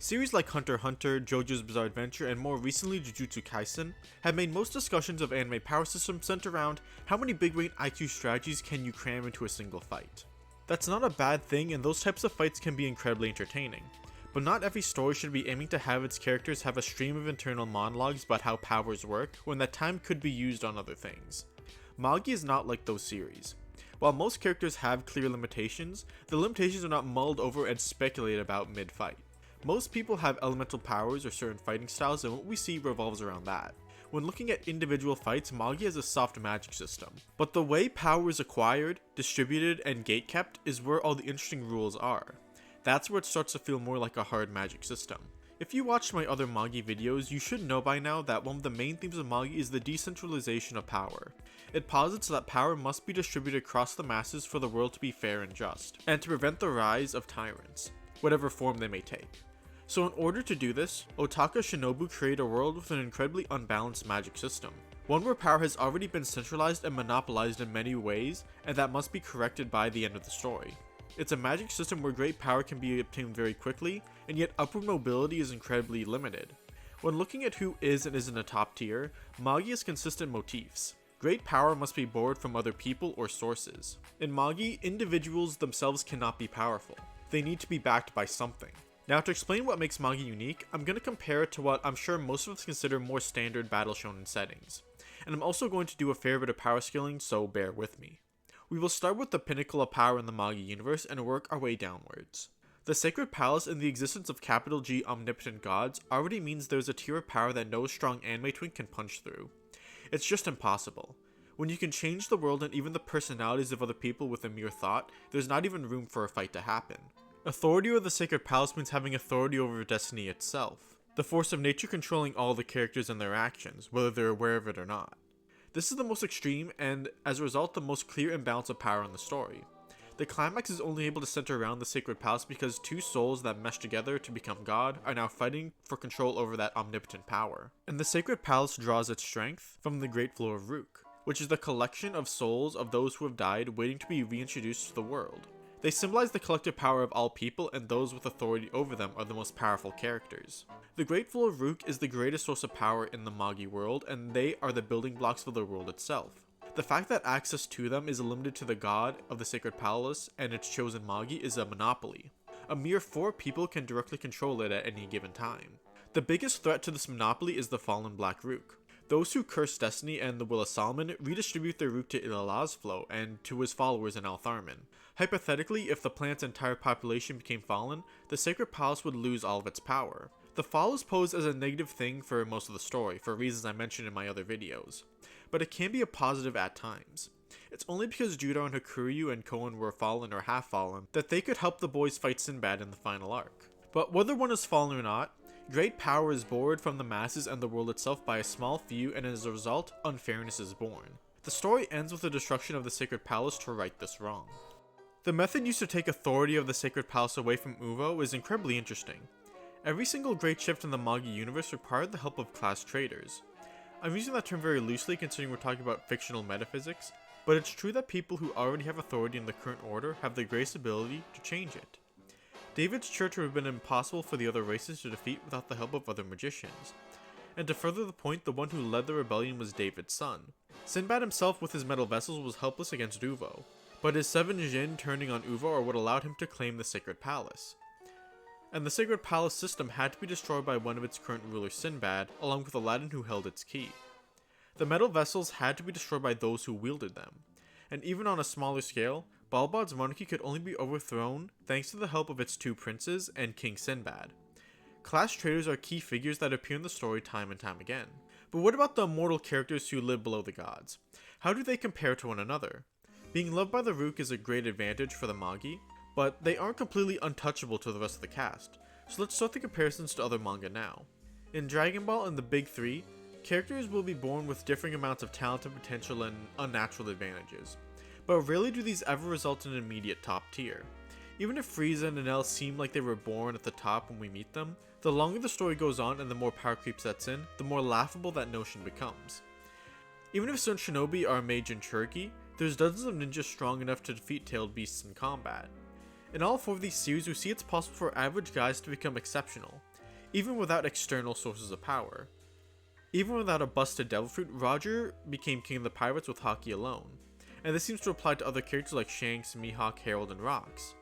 Series like Hunter x Hunter, JoJo's Bizarre Adventure, and more recently Jujutsu Kaisen have made most discussions of anime power systems centered around how many big brain IQ strategies can you cram into a single fight. That's not a bad thing, and those types of fights can be incredibly entertaining. But not every story should be aiming to have its characters have a stream of internal monologues about how powers work when that time could be used on other things. Magi is not like those series. While most characters have clear limitations, the limitations are not mulled over and speculated about mid-fight. Most people have elemental powers or certain fighting styles, and what we see revolves around that. When looking at individual fights, Magi has a soft magic system. But the way power is acquired, distributed, and gatekept is where all the interesting rules are. That's where it starts to feel more like a hard magic system. If you watched my other Magi videos, you should know by now that one of the main themes of Magi is the decentralization of power. It posits that power must be distributed across the masses for the world to be fair and just, and to prevent the rise of tyrants, whatever form they may take. So in order to do this, Otaka Shinobu created a world with an incredibly unbalanced magic system. One where power has already been centralized and monopolized in many ways, and that must be corrected by the end of the story. It's a magic system where great power can be obtained very quickly, and yet upward mobility is incredibly limited. When looking at who is and isn't a top tier, Magi has consistent motifs. Great power must be borrowed from other people or sources. In Magi, individuals themselves cannot be powerful. They need to be backed by something. Now, to explain what makes Magi unique, I'm going to compare it to what I'm sure most of us consider more standard battle shonen settings. And I'm also going to do a fair bit of power scaling, so bear with me. We will start with the pinnacle of power in the Magi universe and work our way downwards. The Sacred Palace and the existence of capital G omnipotent gods already means there's a tier of power that no strong anime twin can punch through. It's just impossible. When you can change the world and even the personalities of other people with a mere thought, there's not even room for a fight to happen. Authority over the Sacred Palace means having authority over destiny itself. The force of nature controlling all the characters and their actions, whether they're aware of it or not. This is the most extreme and, as a result, the most clear imbalance of power in the story. The climax is only able to center around the Sacred Palace because two souls that mesh together to become God are now fighting for control over that omnipotent power. And the Sacred Palace draws its strength from the Great Flow of Rook, which is the collection of souls of those who have died waiting to be reintroduced to the world. They symbolize the collective power of all people, and those with authority over them are the most powerful characters. The Great Flow of Rook is the greatest source of power in the Magi world, and they are the building blocks for the world itself. The fact that access to them is limited to the god of the Sacred Palace and its chosen Magi is a monopoly. A mere 4 people can directly control it at any given time. The biggest threat to this monopoly is the fallen Black Rook. Those who curse Destiny and the Will of Solomon redistribute their root to Ilalah's flow and to his followers in Altharman. Hypothetically, if the planet's entire population became fallen, the Sacred Palace would lose all of its power. The fall is posed as a negative thing for most of the story, for reasons I mentioned in my other videos, but it can be a positive at times. It's only because Judo and Hakuryu and Koan were fallen or half fallen that they could help the boys fight Sinbad in the final arc. But whether one is fallen or not, great power is borrowed from the masses and the world itself by a small few, and as a result, unfairness is born. The story ends with the destruction of the Sacred Palace to right this wrong. The method used to take authority of the Sacred Palace away from Uvo is incredibly interesting. Every single great shift in the Magi universe required the help of class traders. I'm using that term very loosely considering we're talking about fictional metaphysics, but it's true that people who already have authority in the current order have the greatest ability to change it. David's church would have been impossible for the other races to defeat without the help of other magicians. And to further the point, the one who led the rebellion was David's son. Sinbad himself with his metal vessels was helpless against Uvo, but his 7 Jinn turning on Uvo are what allowed him to claim the Sacred Palace. And the Sacred Palace system had to be destroyed by one of its current rulers, Sinbad, along with Aladdin who held its key. The metal vessels had to be destroyed by those who wielded them. And even on a smaller scale, Balbad's monarchy could only be overthrown thanks to the help of its 2 princes and King Sinbad. Class traders are key figures that appear in the story time and time again. But what about the immortal characters who live below the gods? How do they compare to one another? Being loved by the Rook is a great advantage for the Magi, but they aren't completely untouchable to the rest of the cast, so let's start the comparisons to other manga now. In Dragon Ball and the Big 3, characters will be born with differing amounts of talent and potential and unnatural advantages, but rarely do these ever result in an immediate top tier. Even if Frieza and Enel seem like they were born at the top when we meet them, the longer the story goes on and the more power creep sets in, the more laughable that notion becomes. Even if certain shinobi are mage and Cherokee, there's dozens of ninjas strong enough to defeat tailed beasts in combat. In all 4 of these series, we see it's possible for average guys to become exceptional, even without external sources of power. Even without a busted devil fruit, Roger became king of the pirates with Haki alone, and this seems to apply to other characters like Shanks, Mihawk, Harold, and Rox.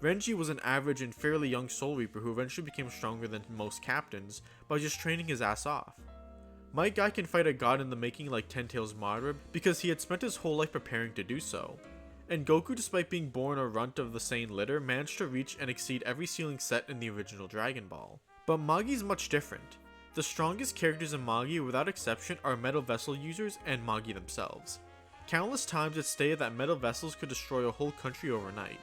Renji was an average and fairly young Soul Reaper who eventually became stronger than most captains by just training his ass off. Might Guy can fight a god in the making like Ten Tails Madara because he had spent his whole life preparing to do so. And Goku, despite being born a runt of the sane litter, managed to reach and exceed every ceiling set in the original Dragon Ball. But Magi's much different. The strongest characters in Magi, without exception, are metal vessel users and Magi themselves. Countless times it's stated that metal vessels could destroy a whole country overnight.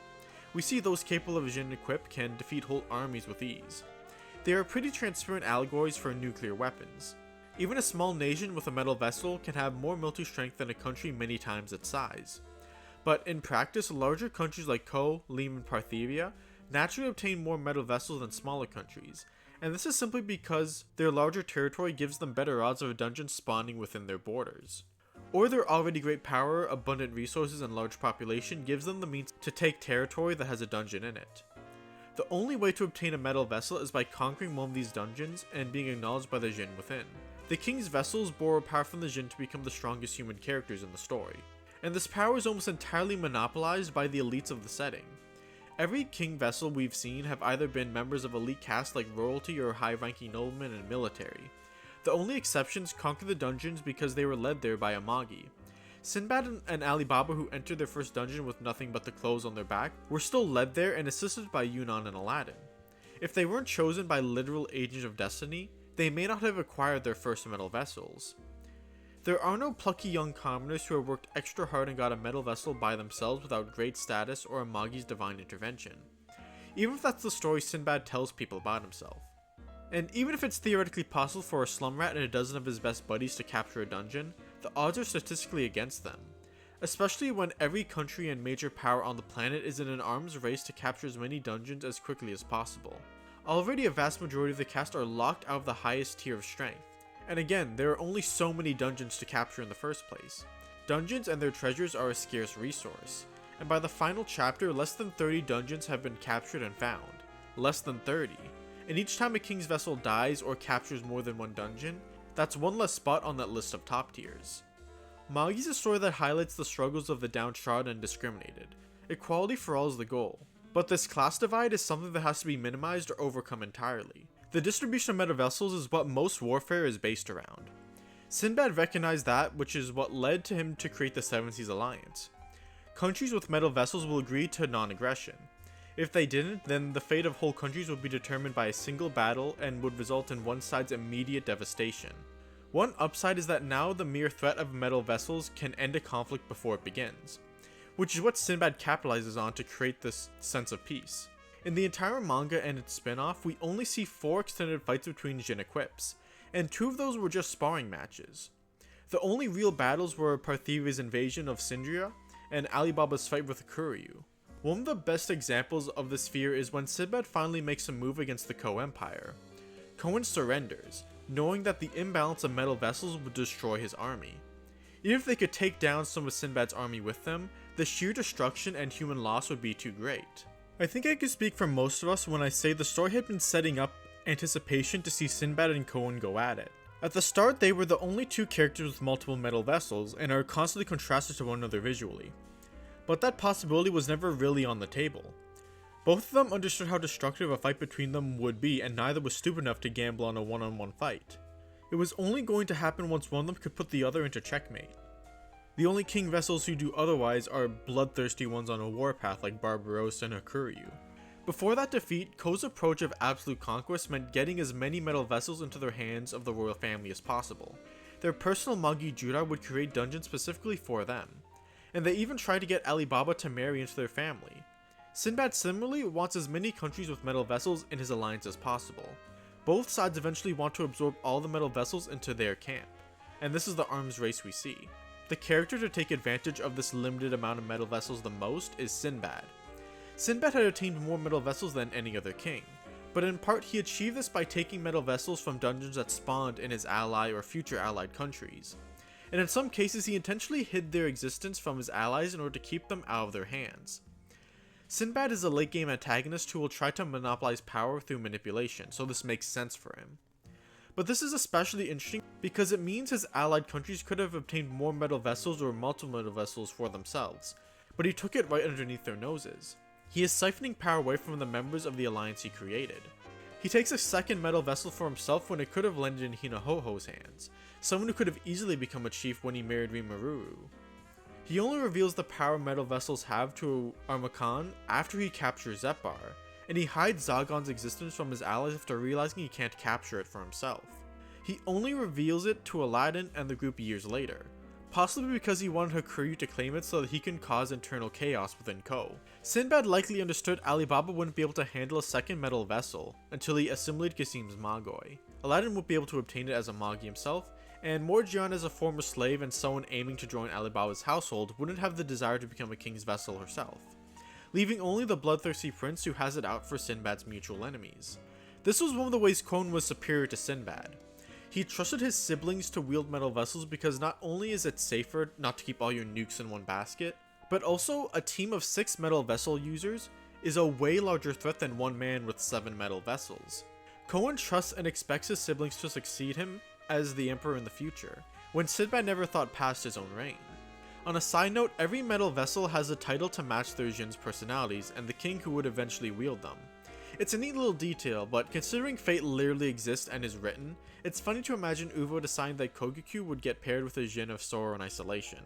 We see those capable of Jin equip can defeat whole armies with ease. They are pretty transparent allegories for nuclear weapons. Even a small nation with a metal vessel can have more military strength than a country many times its size. But in practice, larger countries like Ko, Lim, and Parthivia naturally obtain more metal vessels than smaller countries, and this is simply because their larger territory gives them better odds of a dungeon spawning within their borders. Or their already great power, abundant resources, and large population gives them the means to take territory that has a dungeon in it. The only way to obtain a metal vessel is by conquering one of these dungeons and being acknowledged by the Jin within. The king's vessels borrow power from the Jin to become the strongest human characters in the story, and this power is almost entirely monopolized by the elites of the setting. Every king vessel we've seen have either been members of elite castes like royalty or high-ranking noblemen and military. The only exceptions conquer the dungeons because they were led there by a Magi. Sinbad and Alibaba, who entered their first dungeon with nothing but the clothes on their back, were still led there and assisted by Yunnan and Aladdin. If they weren't chosen by literal agents of destiny, they may not have acquired their first metal vessels. There are no plucky young commoners who have worked extra hard and got a metal vessel by themselves without great status or a Magi's divine intervention. Even if that's the story Sinbad tells people about himself. And even if it's theoretically possible for a slum rat and a dozen of his best buddies to capture a dungeon, the odds are statistically against them. Especially when every country and major power on the planet is in an arms race to capture as many dungeons as quickly as possible. Already a vast majority of the cast are locked out of the highest tier of strength. And again, there are only so many dungeons to capture in the first place. Dungeons and their treasures are a scarce resource, and by the final chapter, less than 30 dungeons have been captured and found. Less than 30. And each time a king's vessel dies or captures more than one dungeon, that's one less spot on that list of top tiers. Magi's a story that highlights the struggles of the downtrodden and discriminated. Equality for all is the goal, but this class divide is something that has to be minimized or overcome entirely. The distribution of metal vessels is what most warfare is based around. Sinbad recognized that, which is what led to him to create the Seven Seas Alliance. Countries with metal vessels will agree to non-aggression. If they didn't, then the fate of whole countries would be determined by a single battle and would result in one side's immediate devastation. One upside is that now the mere threat of metal vessels can end a conflict before it begins, which is what Sinbad capitalizes on to create this sense of peace. In the entire manga and its spin-off, we only see 4 extended fights between Jin equips, and 2 of those were just sparring matches. The only real battles were Parthivia's invasion of Sindria and Alibaba's fight with Kuryu. One of the best examples of this fear is when Sinbad finally makes a move against the Ko Empire. Koen surrenders, knowing that the imbalance of metal vessels would destroy his army. Even if they could take down some of Sinbad's army with them, the sheer destruction and human loss would be too great. I think I could speak for most of us when I say the story had been setting up anticipation to see Sinbad and Koen go at it. At the start, they were the only 2 characters with multiple metal vessels and are constantly contrasted to one another visually. But that possibility was never really on the table. Both of them understood how destructive a fight between them would be, and neither was stupid enough to gamble on a one-on-one fight. It was only going to happen once one of them could put the other into checkmate. The only king vessels who do otherwise are bloodthirsty ones on a warpath like Barbarossa and Hakuryu. Before that defeat, Ko's approach of absolute conquest meant getting as many metal vessels into the hands of the royal family as possible. Their personal Magi Jura would create dungeons specifically for them, and they even tried to get Alibaba to marry into their family. Sinbad similarly wants as many countries with metal vessels in his alliance as possible. Both sides eventually want to absorb all the metal vessels into their camp, and this is the arms race we see. The character to take advantage of this limited amount of metal vessels the most is Sinbad. Sinbad had attained more metal vessels than any other king, but in part he achieved this by taking metal vessels from dungeons that spawned in his ally or future allied countries. And in some cases he intentionally hid their existence from his allies in order to keep them out of their hands. Sinbad is a late game antagonist who will try to monopolize power through manipulation, so this makes sense for him. But this is especially interesting because it means his allied countries could have obtained more metal vessels or multiple metal vessels for themselves, but he took it right underneath their noses. He is siphoning power away from the members of the alliance he created. He takes a second metal vessel for himself when it could have landed in Hinahoho's hands, someone who could have easily become a chief when he married Rimururu. He only reveals the power metal vessels have to Armakan after he captures Zepbar, and he hides Zagon's existence from his allies after realizing he can't capture it for himself. He only reveals it to Aladdin and the group years later, possibly because he wanted Hakuryu to claim it so that he can cause internal chaos within Ko. Sinbad likely understood Alibaba wouldn't be able to handle a second metal vessel until he assimilated Qasim's Magoi. Aladdin would be able to obtain it as a Magi himself, and Morgiana as a former slave and someone aiming to join Alibaba's household wouldn't have the desire to become a king's vessel herself, leaving only the bloodthirsty prince who has it out for Sinbad's mutual enemies. This was one of the ways Kon was superior to Sinbad. He trusted his siblings to wield metal vessels because not only is it safer not to keep all your nukes in one basket, but also a team of 6 metal vessel users is a way larger threat than one man with 7 metal vessels. Koan trusts and expects his siblings to succeed him as the emperor in the future, when Sinbad never thought past his own reign. On a side note, every metal vessel has a title to match their Jin's personalities and the king who would eventually wield them. It's a neat little detail, but considering fate literally exists and is written, it's funny to imagine Uvo deciding that Kogekyu would get paired with a Jin of sorrow and isolation.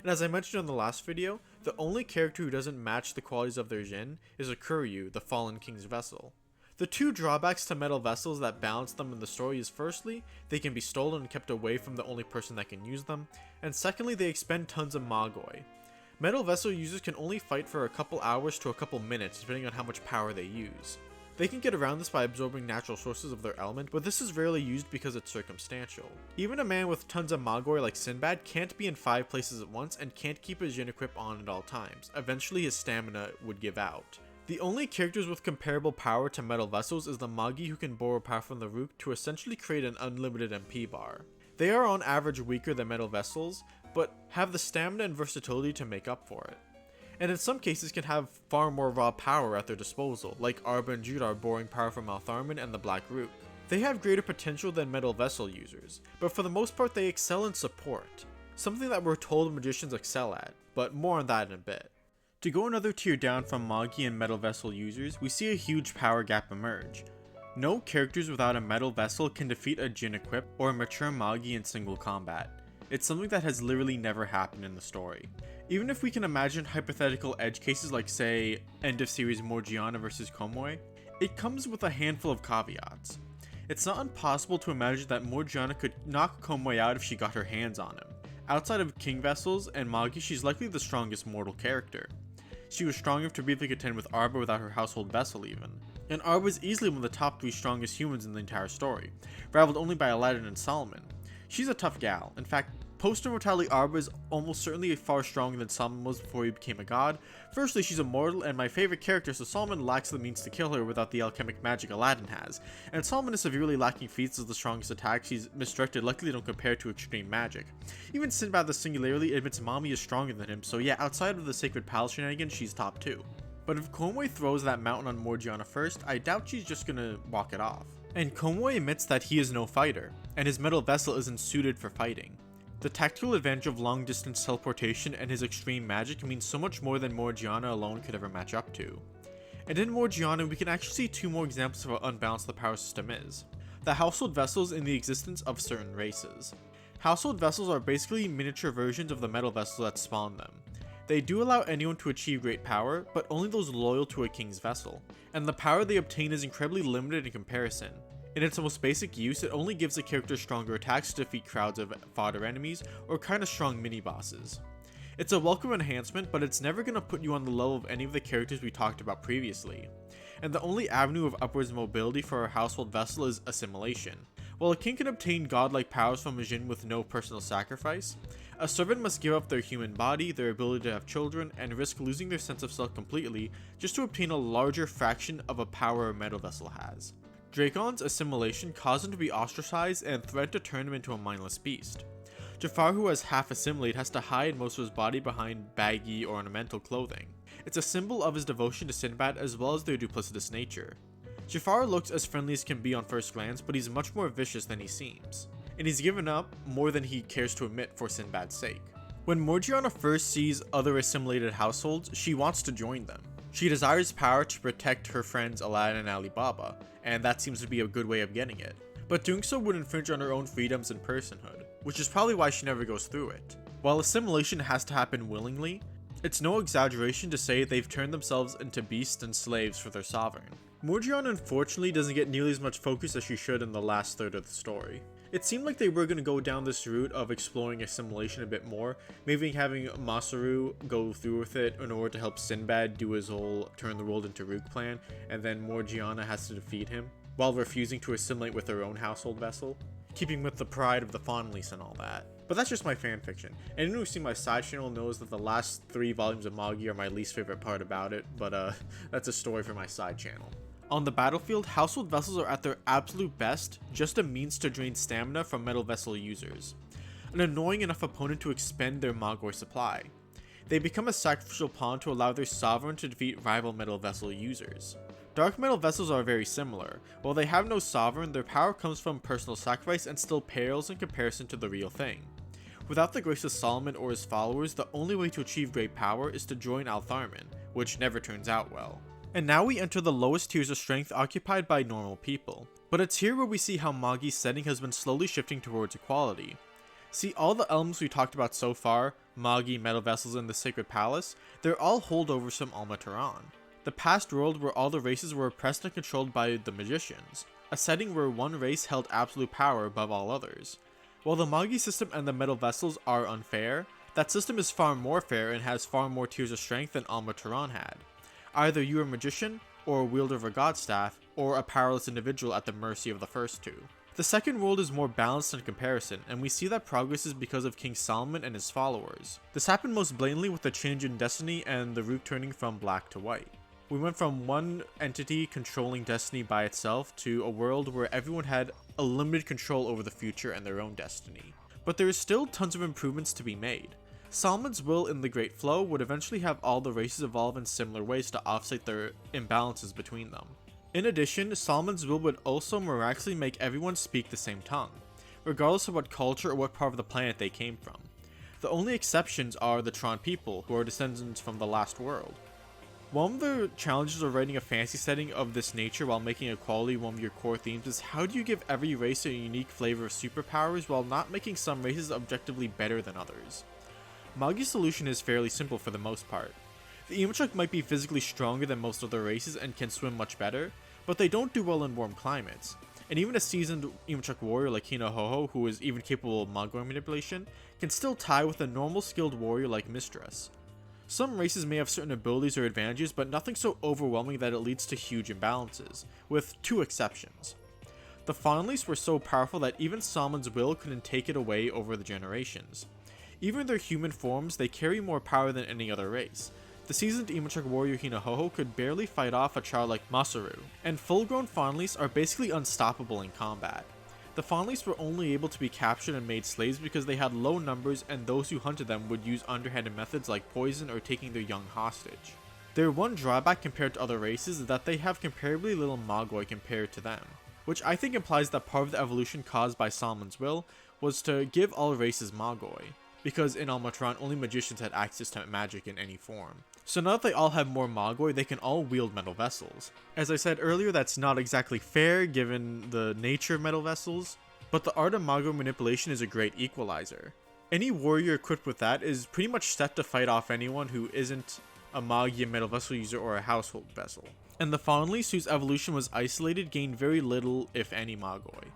And as I mentioned in the last video, the only character who doesn't match the qualities of their Jin is Hakuryu, the fallen king's vessel. The two drawbacks to metal vessels that balance them in the story is firstly, they can be stolen and kept away from the only person that can use them, and secondly, they expend tons of Magoi. Metal vessel users can only fight for a couple hours to a couple minutes depending on how much power they use. They can get around this by absorbing natural sources of their element, but this is rarely used because it's circumstantial. Even a man with tons of Magoi like Sinbad can't be in 5 places at once and can't keep his Jin equip on at all times. Eventually his stamina would give out. The only characters with comparable power to metal vessels is the Magi who can borrow power from the Rook to essentially create an unlimited MP bar. They are on average weaker than metal vessels, but have the stamina and versatility to make up for it. And in some cases can have far more raw power at their disposal, like Arba and Judar borrowing power from Altharman and the Black Rook. They have greater potential than metal vessel users, but for the most part they excel in support, something that we're told magicians excel at, but more on that in a bit. To go another tier down from Magi and metal vessel users, we see a huge power gap emerge. No characters without a metal vessel can defeat a Jin equip or a mature Magi in single combat. It's something that has literally never happened in the story. Even if we can imagine hypothetical edge cases like say end of series Morgiana vs Komoe, it comes with a handful of caveats. It's not impossible to imagine that Morgiana could knock Komoe out if she got her hands on him. Outside of king vessels and Magi, she's likely the strongest mortal character. She was strong enough to briefly contend with Arba without her household vessel even. And Arba is easily one of the top 3 strongest humans in the entire story, rivaled only by Aladdin and Solomon. She's a tough gal. In fact, post-immortality Arba is almost certainly far stronger than Solomon was before he became a god. Firstly, she's immortal and my favorite character, so Solomon lacks the means to kill her without the alchemic magic Aladdin has. And Solomon is severely lacking feats as the strongest attack she's misdirected likely don't compare to extreme magic. Even Sinbad the Singularly admits Mommy is stronger than him, so yeah, outside of the Sacred Palace shenanigans, she's top 2. But if Komoe throws that mountain on Morgiana first, I doubt she's just gonna walk it off. And Komoe admits that he is no fighter, and his metal vessel isn't suited for fighting. The tactical advantage of long distance teleportation and his extreme magic means so much more than Morgiana alone could ever match up to. And in Morgiana, we can actually see 2 more examples of how unbalanced the power system is. The household vessels and the existence of certain races. Household vessels are basically miniature versions of the metal vessels that spawn them. They do allow anyone to achieve great power, but only those loyal to a king's vessel, and the power they obtain is incredibly limited in comparison. In its most basic use, it only gives a character stronger attacks to defeat crowds of fodder enemies or kinda strong mini-bosses. It's a welcome enhancement, but it's never gonna put you on the level of any of the characters we talked about previously. And the only avenue of upwards mobility for a household vessel is assimilation. While a king can obtain godlike powers from a Jin with no personal sacrifice, a servant must give up their human body, their ability to have children, and risk losing their sense of self completely just to obtain a larger fraction of a power a metal vessel has. Dracon's assimilation caused him to be ostracized and threatened to turn him into a mindless beast. Jafar, who has half assimilated, has to hide most of his body behind baggy or ornamental clothing. It's a symbol of his devotion to Sinbad as well as their duplicitous nature. Jafar looks as friendly as can be on first glance, but he's much more vicious than he seems, and he's given up more than he cares to admit for Sinbad's sake. When Morgiana first sees other assimilated households, she wants to join them. She desires power to protect her friends Aladdin and Alibaba, and that seems to be a good way of getting it. But doing so would infringe on her own freedoms and personhood, which is probably why she never goes through it. While assimilation has to happen willingly, it's no exaggeration to say they've turned themselves into beasts and slaves for their sovereign. Morgiana unfortunately doesn't get nearly as much focus as she should in the last third of the story. It seemed like they were going to go down this route of exploring assimilation a bit more, maybe having Masaru go through with it in order to help Sinbad do his whole turn the world into Rook plan, and then Morgiana has to defeat him, while refusing to assimilate with her own household vessel, keeping with the pride of the Fondleys and all that. But that's just my fanfiction. Anyone who's seen my side channel knows that the last 3 volumes of Magi are my least favorite part about it, but that's a story for my side channel. On the battlefield, household vessels are at their absolute best, just a means to drain stamina from metal vessel users. An annoying enough opponent to expend their Mogwai supply. They become a sacrificial pawn to allow their sovereign to defeat rival metal vessel users. Dark metal vessels are very similar. While they have no sovereign, their power comes from personal sacrifice and still pales in comparison to the real thing. Without the grace of Solomon or his followers, the only way to achieve great power is to join Altharman, which never turns out well. And now we enter the lowest tiers of strength occupied by normal people. But it's here where we see how Magi's setting has been slowly shifting towards equality. See, all the elements we talked about so far, Magi, metal vessels, and the Sacred Palace, they're all holdovers from Al-Mataran. The past world where all the races were oppressed and controlled by the magicians, a setting where one race held absolute power above all others. While the Magi system and the metal vessels are unfair, that system is far more fair and has far more tiers of strength than Al-Mataran had. Either you're a magician, or a wielder of a god staff, or a powerless individual at the mercy of the first two. The second world is more balanced in comparison, and we see that progress is because of King Solomon and his followers. This happened most blatantly with the change in destiny and the root turning from black to white. We went from one entity controlling destiny by itself to a world where everyone had a limited control over the future and their own destiny. But there is still tons of improvements to be made. Solomon's will in the Great Flow would eventually have all the races evolve in similar ways to offset their imbalances between them. In addition, Solomon's will would also miraculously make everyone speak the same tongue, regardless of what culture or what part of the planet they came from. The only exceptions are the Tron people, who are descendants from the last world. One of the challenges of writing a fantasy setting of this nature while making equality one of your core themes is how do you give every race a unique flavor of superpowers while not making some races objectively better than others? Magi's solution is fairly simple for the most part. The Imachuk might be physically stronger than most other races and can swim much better, but they don't do well in warm climates. And even a seasoned Imachuk warrior like Hina-Ho-Ho, who is even capable of Mogwai manipulation, can still tie with a normal skilled warrior like Mistress. Some races may have certain abilities or advantages, but nothing so overwhelming that it leads to huge imbalances, with 2 exceptions. The Fondleys were so powerful that even Solomon's will couldn't take it away over the generations. Even in their human forms, they carry more power than any other race. The seasoned Imachuk warrior Hina-Ho-Ho could barely fight off a child like Masaru, and full-grown Fondleys are basically unstoppable in combat. The Fondleys were only able to be captured and made slaves because they had low numbers and those who hunted them would use underhanded methods like poison or taking their young hostage. Their one drawback compared to other races is that they have comparably little Mogwai compared to them, which I think implies that part of the evolution caused by Solomon's will was to give all races Mogwai, because in Al-Mataran only magicians had access to magic in any form. So now that they all have more Mogwai, they can all wield metal vessels. As I said earlier, that's not exactly fair given the nature of metal vessels, but the art of Mogwai manipulation is a great equalizer. Any warrior equipped with that is pretty much set to fight off anyone who isn't a Magi, metal vessel user, or a household vessel. And the Fondleys, whose evolution was isolated, gained very little, if any, Mogwai.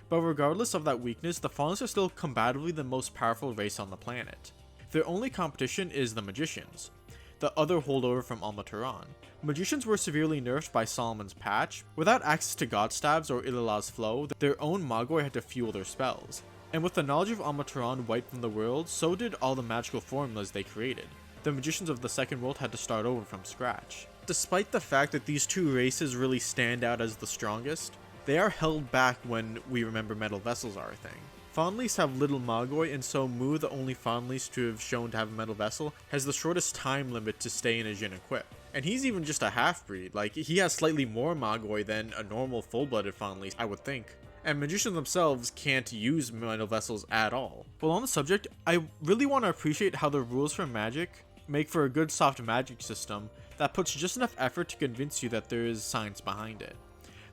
But regardless of that weakness, the Fondleys are still combatively the most powerful race on the planet. Their only competition is the Magicians, the other holdover from Al-Mataran. Magicians were severely nerfed by Solomon's patch. Without access to God Stabs or Ilala's flow, their own Mogwai had to fuel their spells. And with the knowledge of Al-Mataran wiped from the world, so did all the magical formulas they created. The Magicians of the Second World had to start over from scratch. Despite the fact that these two races really stand out as the strongest, they are held back when we remember metal vessels are a thing. Fawnleys have little Magoi, and so Mu, the only Fawnleys to have shown to have a metal vessel, has the shortest time limit to stay in a Jin equip. And he's even just a half-breed, like he has slightly more Magoi than a normal full-blooded Fawnleys, I would think. And magicians themselves can't use metal vessels at all. Well, on the subject, I really want to appreciate how the rules for magic make for a good soft magic system that puts just enough effort to convince you that there is science behind it.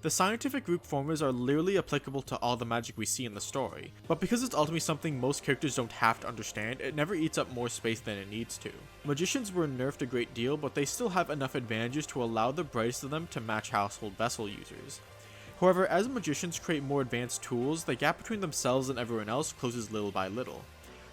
The scientific root formulas are literally applicable to all the magic we see in the story, but because it's ultimately something most characters don't have to understand, it never eats up more space than it needs to. Magicians were nerfed a great deal, but they still have enough advantages to allow the brightest of them to match household vessel users. However, as magicians create more advanced tools, the gap between themselves and everyone else closes little by little.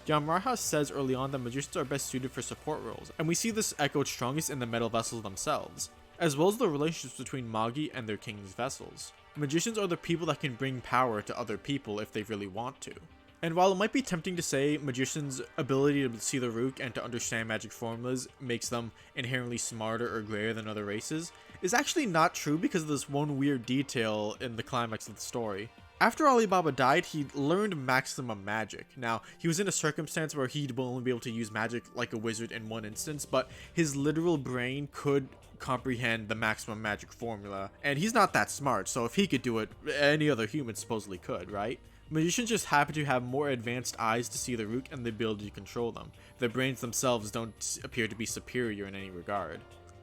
Yamaraha says early on that magicians are best suited for support roles, and we see this echoed strongest in the metal vessels themselves, as well as the relationships between Magi and their king's vessels. Magicians are the people that can bring power to other people if they really want to. And while it might be tempting to say magicians' ability to see the root and to understand magic formulas makes them inherently smarter or greater than other races, is actually not true because of this one weird detail in the climax of the story. After Alibaba died, he learned maximum magic. Now, he was in a circumstance where he'd only be able to use magic like a wizard in one instance, but his literal brain could comprehend the maximum magic formula, and he's not that smart, so if he could do it, any other human supposedly could, right? Magicians just happen to have more advanced eyes to see the root and the ability to control them. Their brains themselves don't appear to be superior in any regard.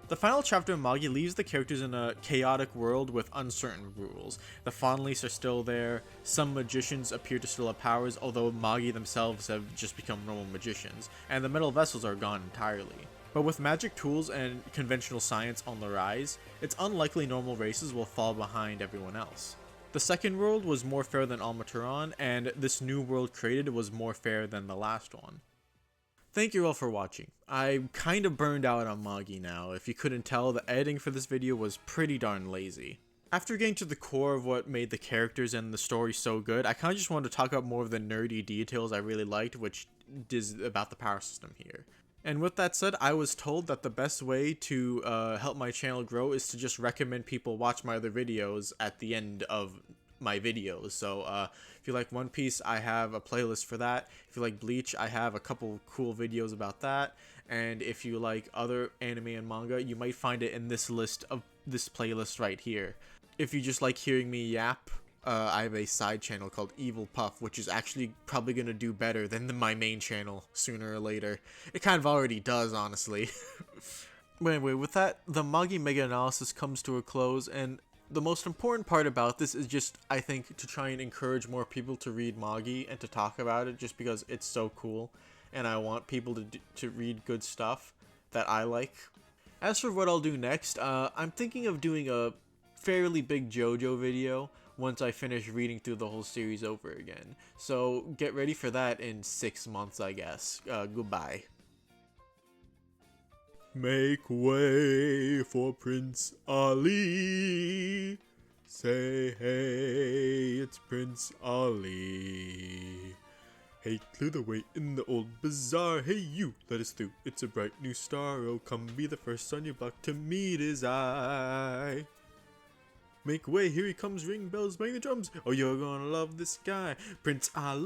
The final chapter of Magi leaves the characters in a chaotic world with uncertain rules. The Fawnleys are still there, some magicians appear to still have powers, although Magi themselves have just become normal magicians, and the metal vessels are gone entirely. But with magic tools and conventional science on the rise, it's unlikely normal races will fall behind everyone else. The second world was more fair than Almaturan, and this new world created was more fair than the last one. Thank you all for watching. I'm kind of burned out on Magi now. If you couldn't tell, the editing for this video was pretty darn lazy. After getting to the core of what made the characters and the story so good, I kind of just wanted to talk about more of the nerdy details I really liked, which is about the power system here. And with that said, I was told that the best way to help my channel grow is to just recommend people watch my other videos at the end of my videos. So if you like One Piece, I have a playlist for that. If you like Bleach, I have a couple cool videos about that. And if you like other anime and manga, you might find it in this list of this playlist right here. If you just like hearing me yap, I have a side channel called Evil Puff, which is actually probably going to do better than my main channel sooner or later. It kind of already does, honestly. But anyway, with that, the Magi Mega Analysis comes to a close, and the most important part about this is just, I think, to try and encourage more people to read Magi and to talk about it, just because it's so cool, and I want people to read good stuff that I like. As for what I'll do next, I'm thinking of doing a fairly big JoJo video once I finish reading through the whole series over again. So get ready for that in 6 months, I guess. Goodbye. Make way for Prince Ali. Say hey, it's Prince Ali. Hey, clear the way in the old bazaar. Hey you, let us through. It's a bright new star. Oh, come be the first on your block to meet his eye. Make way, here he comes, ring bells, bang the drums. Oh, you're gonna love this guy, Prince Ali.